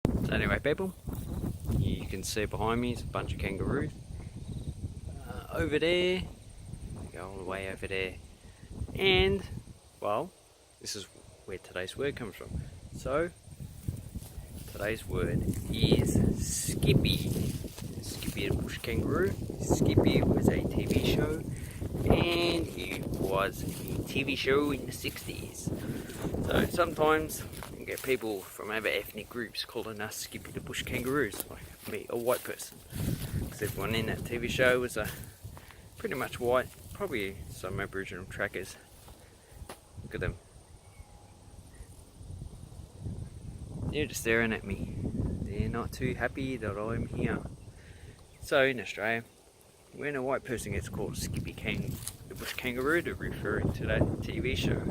So anyway people, you can see behind me is a bunch of kangaroos. Over there, go all the way over there, and well, this is where today's word comes from. So today's word is Skippy. Skippy the bush kangaroo. Skippy was a TV show, and it was a TV show in the 60s. So sometimes you get people from other ethnic groups calling us Skippy the bush kangaroos, like me, a white person. Because everyone in that TV show was pretty much white, probably some Aboriginal trackers. Look at them. They're just staring at me. They're not too happy that I'm here. So in Australia, when a white person gets called Skippy the bush kangaroo, they're referring to that TV show.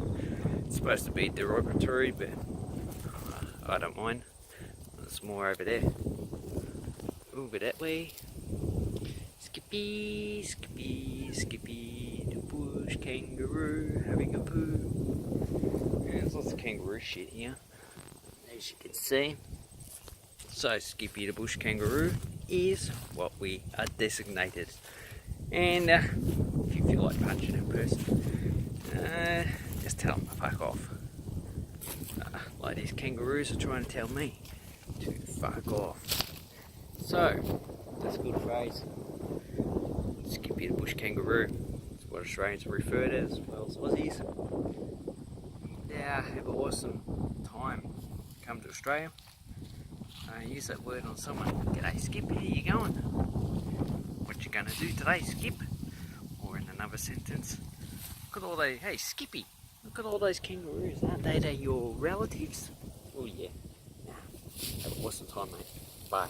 It's supposed to be derogatory, but I don't mind. There's more over there. Over that way. Skippy, Skippy, Skippy, the bush kangaroo having a poo. Yeah, there's lots of kangaroo shit here, as you can see. So Skippy the bush kangaroo is what we are designated. And if you feel like punching a person, just tell them to fuck off. Like these kangaroos are trying to tell me to fuck off. So, that's a good phrase. Skippy the bush kangaroo. That's what Australians are referred as well as Aussies. Yeah, have an awesome time. Come to Australia. Use that word on someone. G'day Skip, how you going? What you gonna do today, Skip? Or in another sentence, look at all those, hey Skippy, look at all those kangaroos, aren't they your relatives? Oh yeah. Have an awesome time, mate. Bye.